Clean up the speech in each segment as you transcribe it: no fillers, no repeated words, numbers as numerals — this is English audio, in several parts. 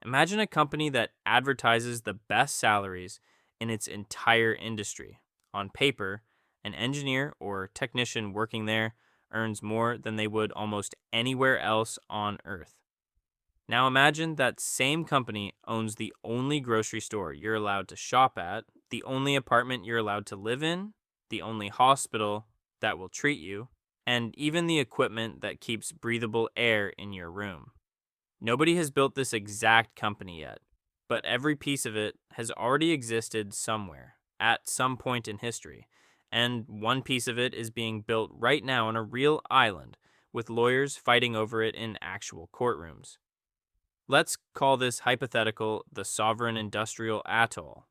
Imagine a company that advertises the best salaries in its entire industry. On paper, an engineer or technician working there earns more than they would almost anywhere else on Earth. Now imagine that same company owns the only grocery store you're allowed to shop at, the only apartment you're allowed to live in, the only hospital that will treat you, and even the equipment that keeps breathable air in your room. Nobody has built this exact company yet, but every piece of it has already existed somewhere, at some point in history, and one piece of it is being built right now on a real island, with lawyers fighting over it in actual courtrooms. Let's call this hypothetical the Sovereign Industrial Atoll.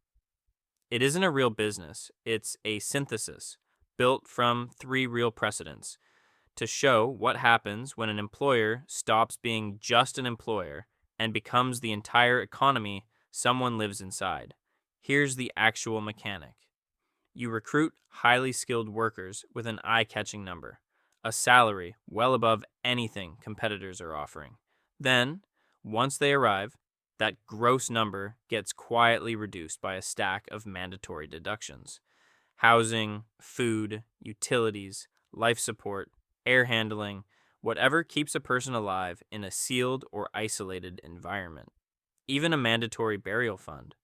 It isn't a real business, it's a synthesis, built from three real precedents to show what happens when an employer stops being just an employer and becomes the entire economy someone lives inside. Here's the actual mechanic. You recruit highly skilled workers with an eye-catching number, a salary well above anything competitors are offering. Then, once they arrive, that gross number gets quietly reduced by a stack of mandatory deductions. Housing, food, utilities, life support, air handling, whatever keeps a person alive in a sealed or isolated environment. Even a mandatory burial fund.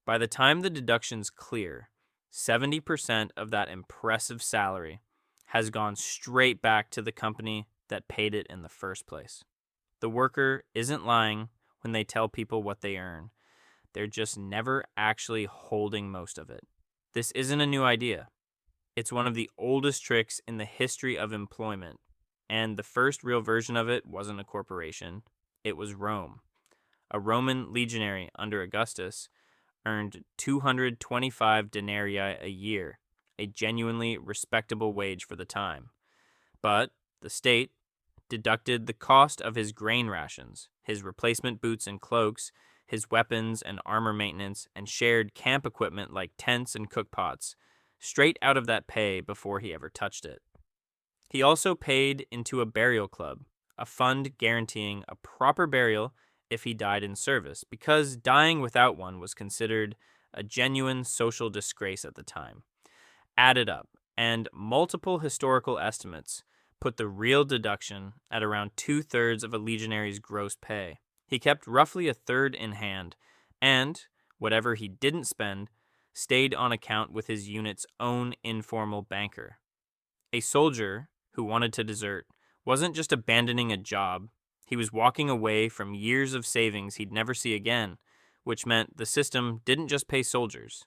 By the time the deductions clear, 70% of that impressive salary has gone straight back to the company that paid it in the first place. The worker isn't lying when they tell people what they earn. They're just never actually holding most of it. This isn't a new idea. It's one of the oldest tricks in the history of employment, and the first real version of it wasn't a corporation. It was Rome. A Roman legionary under Augustus earned 225 denarii a year, a genuinely respectable wage for the time. But the state deducted the cost of his grain rations, his replacement boots and cloaks, his weapons and armor maintenance, and shared camp equipment like tents and cookpots, straight out of that pay before he ever touched it. He also paid into a burial club, a fund guaranteeing a proper burial if he died in service, because dying without one was considered a genuine social disgrace at the time. Added up, and multiple historical estimates put the real deduction at around 2/3 of a legionary's gross pay. He kept roughly a third in hand, and whatever he didn't spend stayed on account with his unit's own informal banker. A soldier who wanted to desert wasn't just abandoning a job, he was walking away from years of savings he'd never see again, which meant the system didn't just pay soldiers.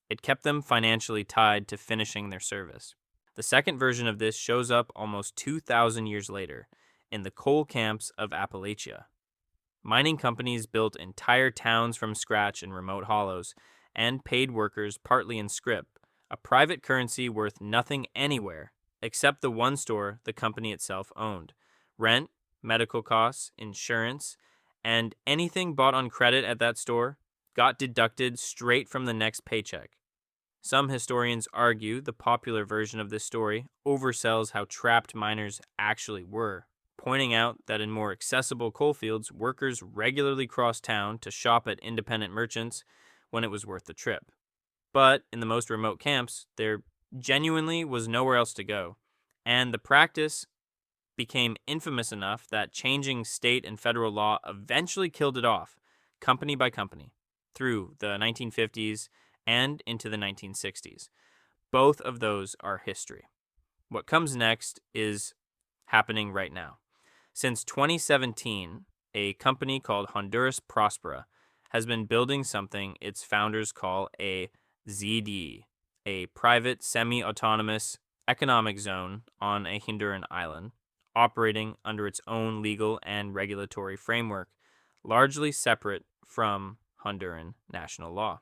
It kept them financially tied to finishing their service. The second version of this shows up almost 2,000 years later in the coal camps of Appalachia. Mining companies built entire towns from scratch in remote hollows and paid workers partly in scrip, a private currency worth nothing anywhere except the one store the company itself owned. Rent, medical costs, insurance, and anything bought on credit at that store got deducted straight from the next paycheck. Some historians argue the popular version of this story oversells how trapped miners actually were, pointing out that in more accessible coalfields, workers regularly crossed town to shop at independent merchants when it was worth the trip. But in the most remote camps, there genuinely was nowhere else to go, and the practice became infamous enough that changing state and federal law eventually killed it off, company by company, through the 1950s and into the 1960s. Both of those are history. What comes next is happening right now. Since 2017, a company called Honduras Prospera has been building something its founders call a ZD, a private semi-autonomous economic zone on a Honduran island, operating under its own legal and regulatory framework, largely separate from Honduran national law.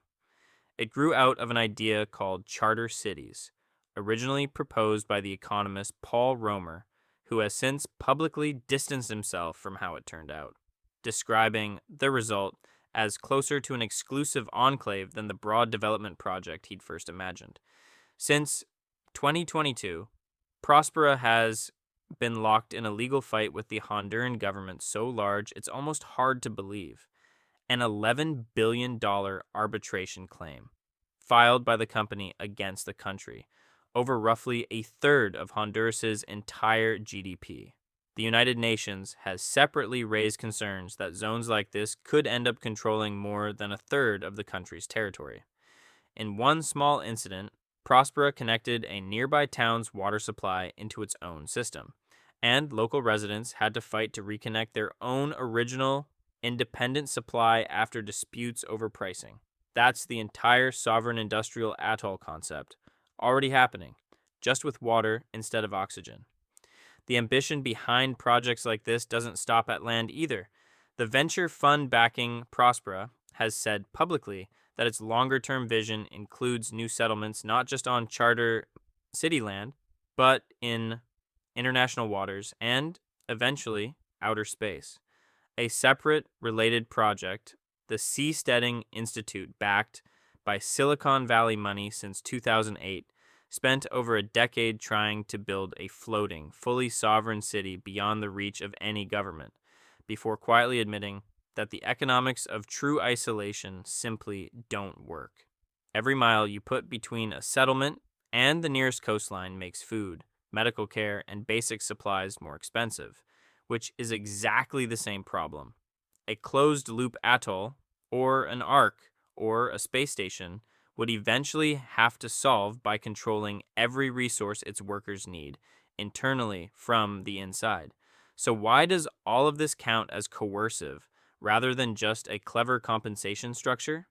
It grew out of an idea called charter cities, originally proposed by the economist Paul Romer, who has since publicly distanced himself from how it turned out, describing the result as closer to an exclusive enclave than the broad development project he'd first imagined. Since 2022, Prospera has been locked in a legal fight with the Honduran government so large it's almost hard to believe. an $11 billion arbitration claim filed by the company against the country over roughly a third of Honduras's entire GDP. The United Nations has separately raised concerns that zones like this could end up controlling more than a third of the country's territory. In one small incident, Prospera connected a nearby town's water supply into its own system, and local residents had to fight to reconnect their own original independent supply after disputes over pricing. That's the entire sovereign industrial atoll concept, already happening, just with water instead of oxygen. The ambition behind projects like this doesn't stop at land either. The venture fund backing Prospera has said publicly that its longer-term vision includes new settlements not just on charter city land, but in international waters and, eventually, outer space. A separate, related project, the Seasteading Institute, backed by Silicon Valley money since 2008, spent over a decade trying to build a floating, fully sovereign city beyond the reach of any government, before quietly admitting that the economics of true isolation simply don't work. Every mile you put between a settlement and the nearest coastline makes food, medical care, and basic supplies more expensive, which is exactly the same problem. A closed-loop atoll, or an ark, or a space station would eventually have to solve by controlling every resource its workers need, internally from the inside. So why does all of this count as coercive, rather than just a clever compensation structure?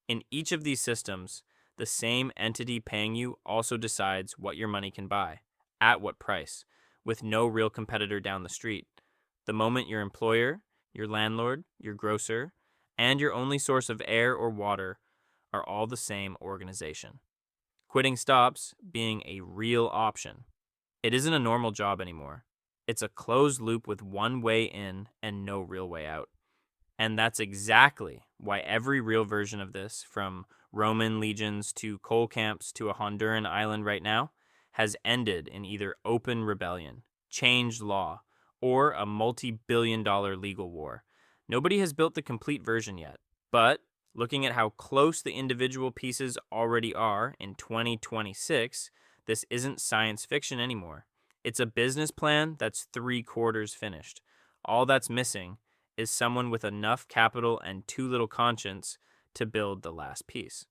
In each of these systems, the same entity paying you also decides what your money can buy, at what price, with no real competitor down the street. The moment your employer, your landlord, your grocer, and your only source of air or water are all the same organization. Quitting stops being a real option. It isn't a normal job anymore. It's a closed loop with one way in and no real way out. And that's exactly why every real version of this, from Roman legions to coal camps to a Honduran island right now, has ended in either open rebellion, changed law, or a multi-billion-dollar legal war. Nobody has built the complete version yet, but looking at how close the individual pieces already are in 2026, this isn't science fiction anymore. It's a business plan that's 3/4 finished. All that's missing is someone with enough capital and too little conscience to build the last piece.